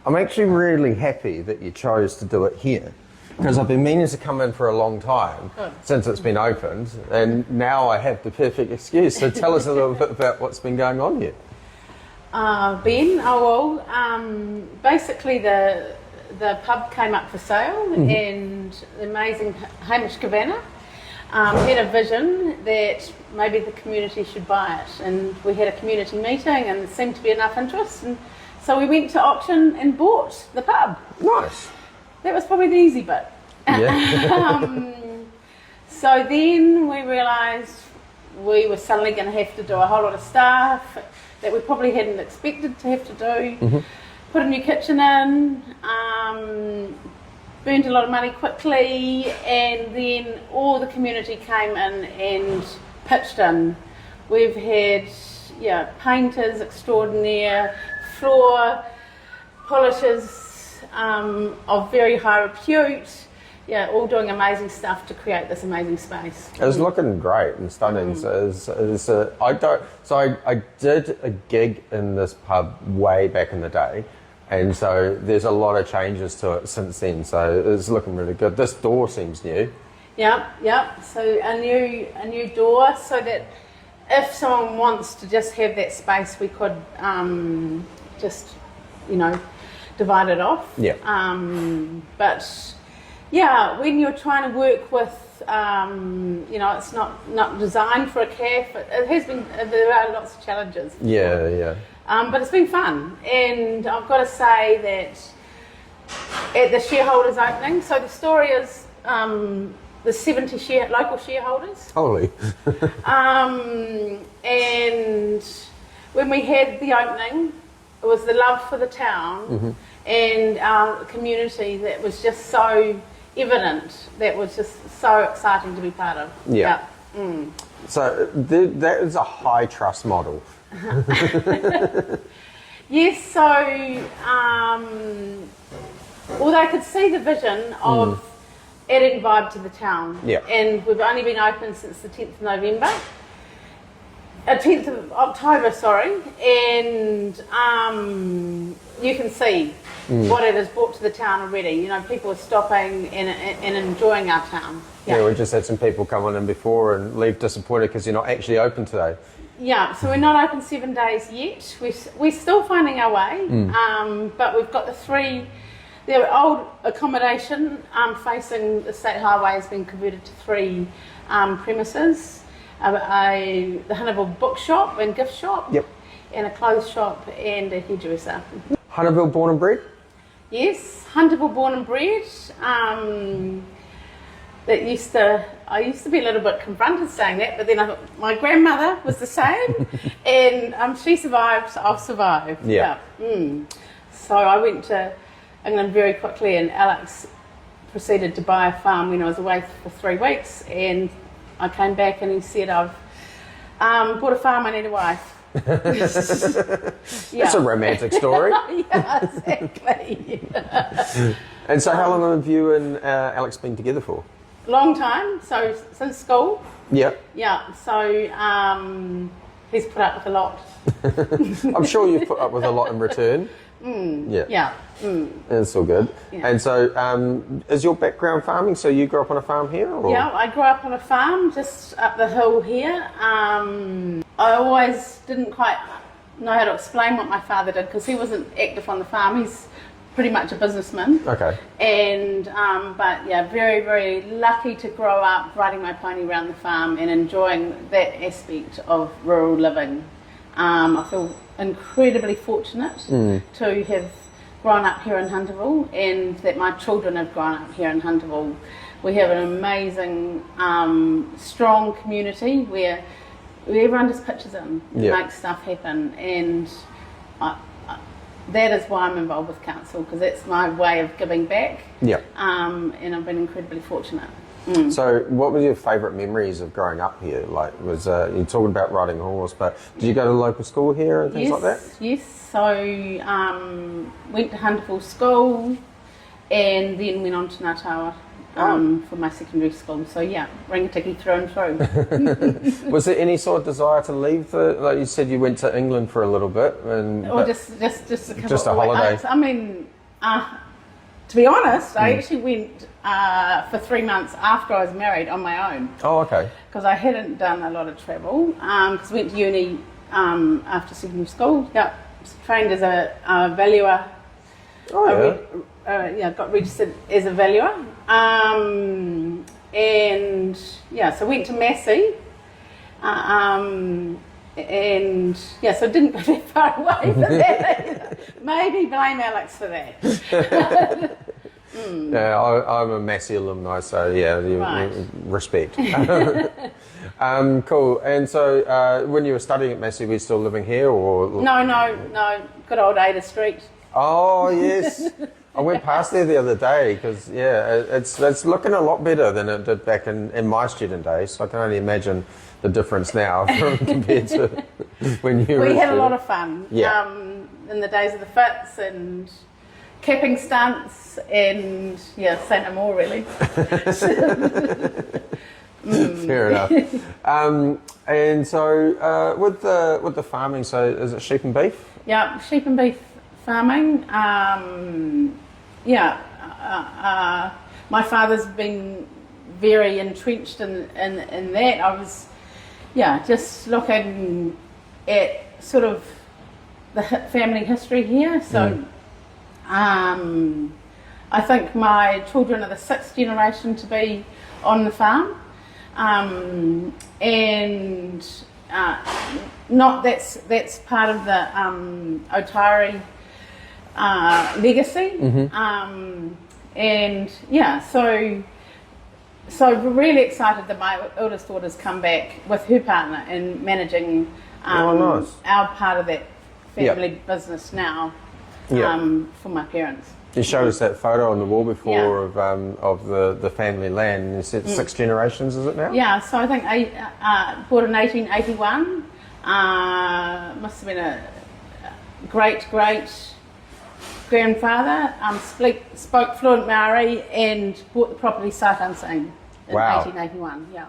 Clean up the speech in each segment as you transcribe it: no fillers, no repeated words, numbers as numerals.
I'm actually really happy that you chose to do it here, because I've been meaning to come in for a long time since it's been opened, and now I have the perfect excuse. So tell us a little bit about what's been going on here. Basically the pub came up for sale, and the amazing Hamish Kavanagh had a vision that maybe the community should buy it, and we had a community meeting and there seemed to be enough interest, and so we went to auction and bought the pub. Nice. That was probably the easy bit. Yeah. So then we realised we were suddenly going to have to do a whole lot of stuff that we probably hadn't expected to have to do. Put a new kitchen in, burnt a lot of money quickly, and then all the community came in and pitched in. We've had painters extraordinaire, floor polishers of very high repute, all doing amazing stuff to create this amazing space. It was looking great and stunning. I did a gig in this pub way back in the day, and so there's a lot of changes to it since then. So it's looking really good. This door seems new. Yep. So a new door, so that if someone wants to just have that space, we could divide it off. But when you're trying to work with, it's not designed for a cafe. There are lots of challenges. But it's been fun, and I've got to say that at the shareholders opening, so the story is the 70 local shareholders. Holy. And when we had the opening, it was the love for the town and our community that was just so evident. That was just so exciting to be part of. So that is a high trust model. Yes, so although I could see the vision of adding vibe to the town, and we've only been open since the 10th of November, 10th of October, sorry, and you can see what it has brought to the town already. People are stopping and enjoying our town. We just had some people come on in before and leave disappointed because you're not actually open today. So we're not open 7 days yet. We're still finding our way, but we've got the old accommodation facing the state highway has been converted to 3 premises. The Hunterville bookshop and gift shop, and a clothes shop and a hairdresser. Hunterville born and bred? Yes, Hunterville born and bred. I used to be a little bit confronted saying that, but then I thought my grandmother was the same, and she survived, so I'll survive. So I went to England very quickly, and Alex proceeded to buy a farm when I was away for 3 weeks, and I came back and he said, I've bought a farm, I need a wife. That's a romantic story. Exactly. And so how long have you and Alex been together for? Long time, so since school. So he's put up with a lot. I'm sure you've put up with a lot in return. It's all good. And so is your background farming? So you grew up on a farm here? Or? I grew up on a farm just up the hill here. I always didn't quite know how to explain what my father did because he wasn't active on the farm. He's pretty much a businessman. And very, very lucky to grow up riding my pony around the farm and enjoying that aspect of rural living. I feel incredibly fortunate to have grown up here in Hunterville, and that my children have grown up here in Hunterville. We have an amazing, strong community where everyone just pitches in and makes stuff happen, and that is why I'm involved with council, because that's my way of giving back. And I've been incredibly fortunate. So what were your favourite memories of growing up here? Like, you're talking about riding a horse, but did you go to local school here and things like that? Yes, so went to Hunterville School and then went on to Ngātawa for my secondary school. So yeah, Rangatiki through and through. Was there any sort of desire to leave like you said you went to England for a little bit? Or just a couple just a holiday? I mean, to be honest, I actually went for 3 months after I was married on my own. Oh, okay. Because I hadn't done a lot of travel. Because I went to uni after secondary school. Yeah, trained as a valuer. Oh, yeah. Got registered as a valuer. And yeah, so went to Massey. And yeah, so didn't go that far away from that either. Maybe blame Alex for that. Yeah, I'm a Massey alumni, so yeah, Right. respect. Cool. And so when you were studying at Massey, were you still living here, or? No. Good old Ada Street. Oh yes, I went past there the other day because it's looking a lot better than it did back in my student days. So I can only imagine the difference now compared to when you were. We had a lot of fun. Yeah. In the days of the fits and capping stunts and St. Amor really. Fair enough. And so with the farming, so is it sheep and beef? Yeah, sheep and beef farming. My father's been very entrenched in that. I was just looking at sort of the family history here. So I think my children are the 6th generation to be on the farm. And not that's part of the Otari legacy. And so we're really excited that my eldest daughter's come back with her partner and managing nice. our part of that family business now for my parents. You showed us that photo on the wall before of the family land. And you said 6 generations, is it now? Yeah, so I think I bought in 1881. Must have been a great grandfather. Spoke fluent Maori and bought the property sight unseen in 1881. Yeah.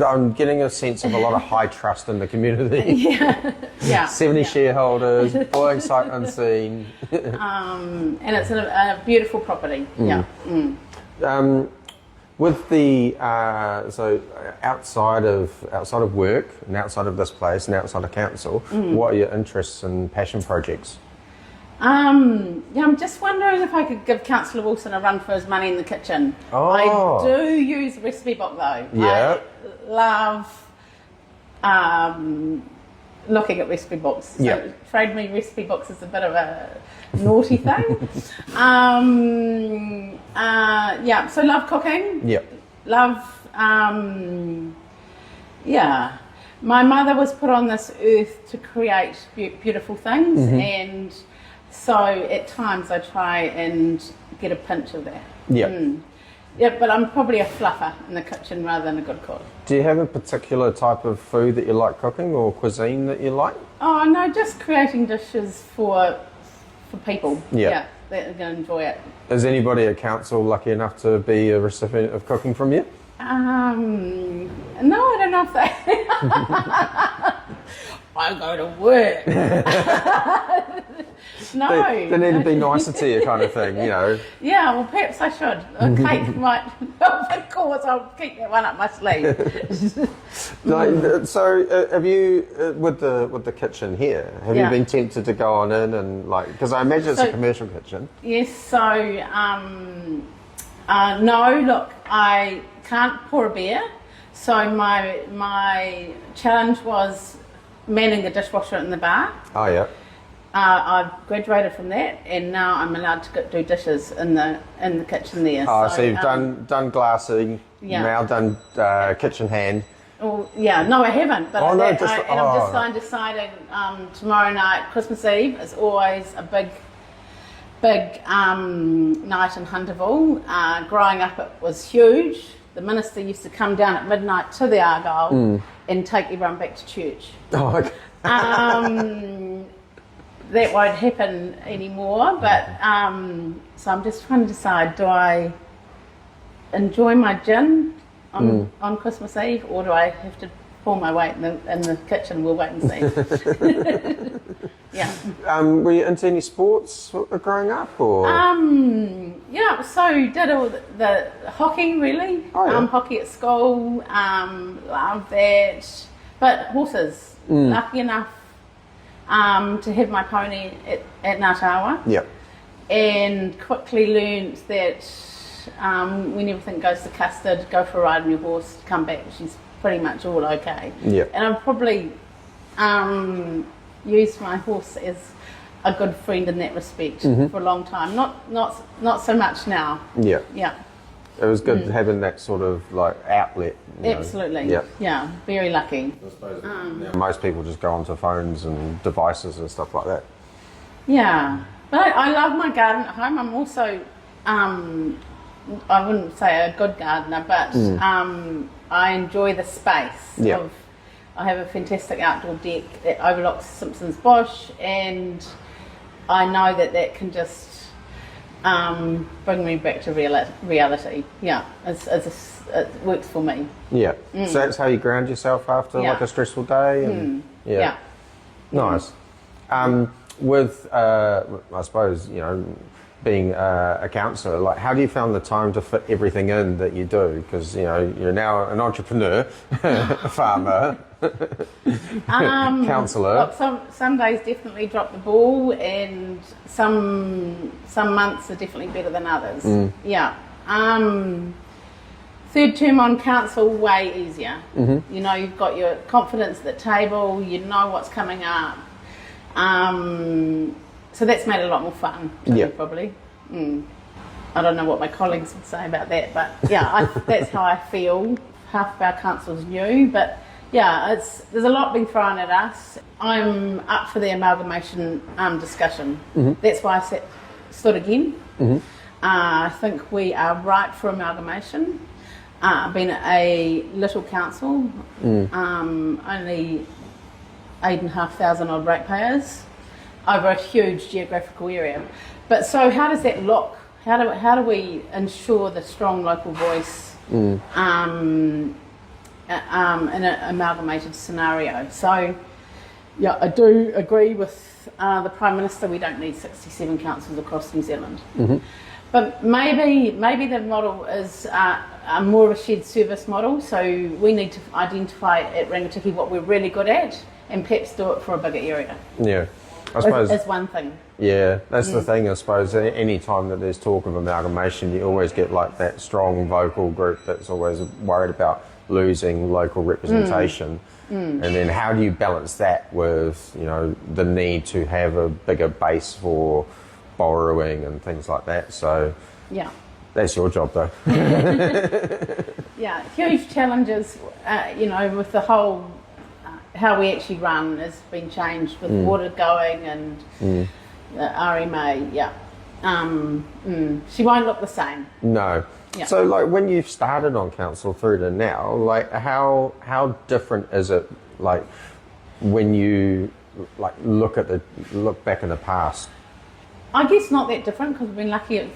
I'm getting a sense of a lot of high trust in the community. Yeah. 70 shareholders, buying sight unseen. And it's a beautiful property. With the so outside of work and outside of this place and outside of council, what are your interests and passion projects? I'm just wondering if I could give Councillor Wilson a run for his money in the kitchen. Oh. I do use the recipe book though. Yeah. I love looking at recipe books. So trade me recipe books is a bit of a naughty thing. So love cooking. Yeah. Love, my mother was put on this earth to create beautiful things, and so at times I try and get a pinch of that. Yeah, but I'm probably a fluffer in the kitchen rather than a good cook. Do you have a particular type of food that you like cooking or cuisine that you like? Oh no, just creating dishes for people. Yeah. That are going to enjoy it. Is anybody at council lucky enough to be a recipient of cooking from you? No, I don't know if they... I go to work. No. They need to be nicer to you kind of thing, you know. Yeah, well perhaps I should. A cake might help, of course, I'll keep that one up my sleeve. So have you, with the kitchen here, have you been tempted to go on in and because I imagine it's a commercial kitchen. Yes, so no, look, I can't pour a beer, so my challenge was manning the dishwasher in the bar. Oh yeah. I've graduated from that, and now I'm allowed to do dishes in the kitchen there. Oh, so you've done glassing, now done kitchen hand. Oh yeah, no, I haven't. But I'm deciding tomorrow night, Christmas Eve, is always a big night in Hunterville. Growing up, it was huge. The minister used to come down at midnight to the Argyle and take everyone back to church. Oh, okay. That won't happen anymore, but so I'm just trying to decide, do I enjoy my gin on Christmas Eve, or do I have to pull my weight in the kitchen? We'll wait and see. Yeah. Were you into any sports growing up, or? Yeah, so did all the hockey really. Oh, yeah. Hockey at school, loved that. But horses, lucky enough to have my pony at Ngātawa. Yep. And quickly learned that when everything goes to custard, go for a ride on your horse, come back, she's pretty much all okay. Yep. And I've probably used my horse as a good friend in that respect for a long time. Not so much now. Yeah. Yeah. It was good having that sort of like outlet. You know. Absolutely. Yep. Yeah. Very lucky. I suppose most people just go onto phones and devices and stuff like that. Yeah. But I love my garden at home. I'm also, I wouldn't say a good gardener, but I enjoy the space. Yep. I have a fantastic outdoor deck that overlooks Simpsons Bush, and I know that can just bring me back to reality. Yeah, it works for me. Yeah. So that's how you ground yourself after like a stressful day? And, Yeah. Nice. With, I suppose, you know, being a counsellor, like how do you find the time to fit everything in that you do? Because, you know, you're now an entrepreneur, a farmer, counsellor. Look, some days definitely drop the ball, and some months are definitely better than others. Yeah. Third term on council, way easier. You know, you've got your confidence at the table, you know what's coming up. So that's made it a lot more fun, probably. I don't know what my colleagues would say about that, but yeah, that's how I feel. Half of our council's new, but yeah, there's a lot being thrown at us. I'm up for the amalgamation discussion. That's why I stood again. I think we are right for amalgamation. Being a little council, only 8,500 odd ratepayers over a huge geographical area. But so how does that look? How do we ensure the strong local voice in an amalgamated scenario? So yeah, I do agree with the Prime Minister, we don't need 67 councils across New Zealand. But maybe the model is more of a shared service model, so we need to identify at Rangitikei what we're really good at and perhaps do it for a bigger area. Yeah, I suppose. Is one thing. Yeah, that's the thing, I suppose. Any time that there's talk of amalgamation, you always get like that strong vocal group that's always worried about losing local representation. And then how do you balance that with, you know, the need to have a bigger base for borrowing and things like that? So yeah, that's your job though. Yeah, huge challenges, you know, with the whole how we actually run has been changed with water going and the RMA. She won't look the same. No. Yeah. So like when you've started on council through to now, like how different is it, like when you like look back in the past? I guess not that different, because we've been lucky it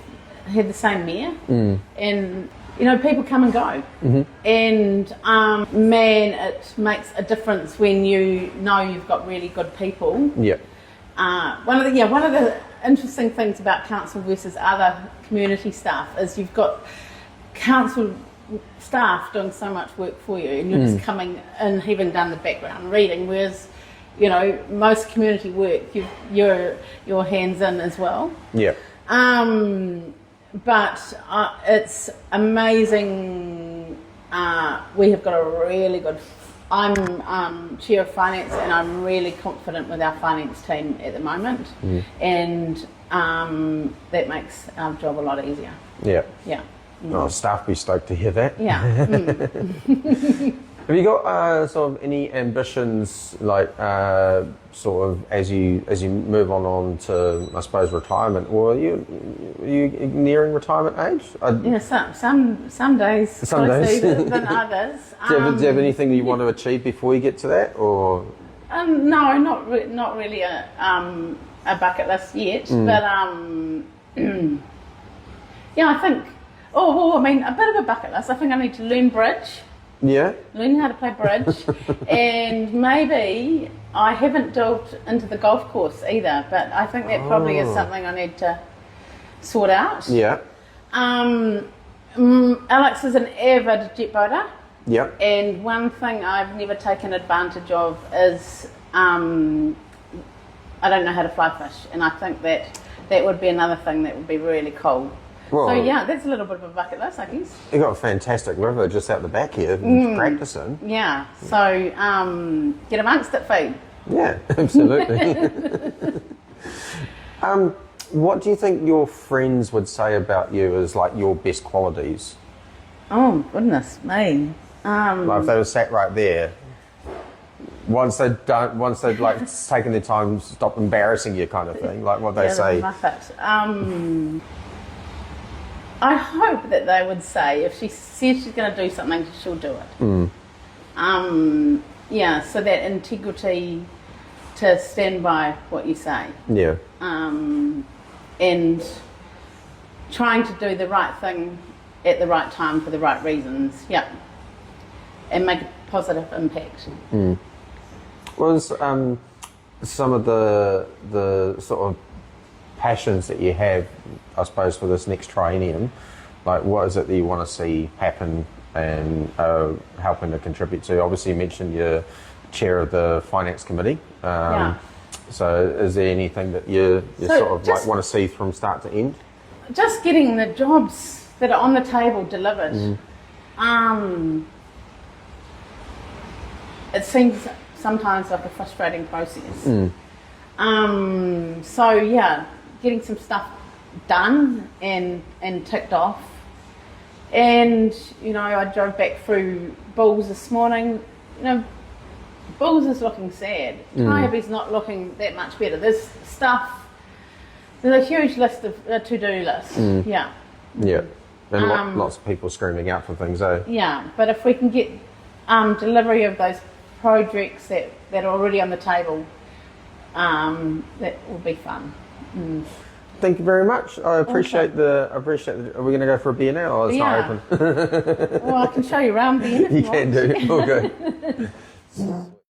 had the same mayor, and you know, people come and go, and man, it makes a difference when you know you've got really good people. Yeah. One of the interesting things about council versus other community staff is you've got council staff doing so much work for you, and you're just coming in having done the background reading, whereas, you know, most community work you're hands in as well. Yeah. But it's amazing. We have got a really good. I'm chair of finance, and I'm really confident with our finance team at the moment, and that makes our job a lot easier. Yeah. Yeah. Oh, staff be stoked to hear that. Yeah. Have you got sort of any ambitions, like sort of as you move on to, I suppose, retirement, or are you nearing retirement age? Yeah, some days closer than others. Do you have anything that you want to achieve before you get to that, or? No, not really a bucket list yet, but yeah, I Oh, well, I mean, a bit of a bucket list. I think I need to learn bridge, Yeah. learn how to play bridge, and maybe I haven't delved into the golf course either, but I think that probably is something I need to sort out. Yeah. Alex is an avid jet boater. Yep. And one thing I've never taken advantage of is I don't know how to fly fish, and I think that would be another thing that would be really cool. Well, So yeah, that's a little bit of a bucket list, I guess. You've got a fantastic river just out the back here, practicing. Yeah, so get amongst it, food. Yeah, absolutely. What do you think your friends would say about you as like your best qualities? Oh goodness me. Like if they were sat right there, once they've like taken their time, stop embarrassing you, kind of thing. Like what they say. I hope that they would say if she says she's going to do something, she'll do it. Yeah, so that integrity to stand by what you say. Yeah. And trying to do the right thing at the right time for the right reasons. Yeah. And make a positive impact. Was some of the sort of passions that you have, I suppose, for this next triennium, like what is it that you want to see happen and helping to contribute to? Obviously you mentioned you're chair of the finance committee. Yeah. So is there anything that you sort of like want to see from start to end? Just getting the jobs that are on the table delivered. It seems sometimes like a frustrating process. So yeah, getting some stuff done and ticked off. And you know, I drove back through Bulls this morning. You know, Bulls is looking sad. Taiabi's not looking that much better. There's a huge list of to-do list. Yeah. Yeah. And lots of people screaming out for things, eh? Yeah, but if we can get delivery of those projects that are already on the table, that will be fun. Thank you very much. I appreciate the. Are we going to go for a beer now, or it's not open? Well, I can show you around beer if you You can want. do. All good.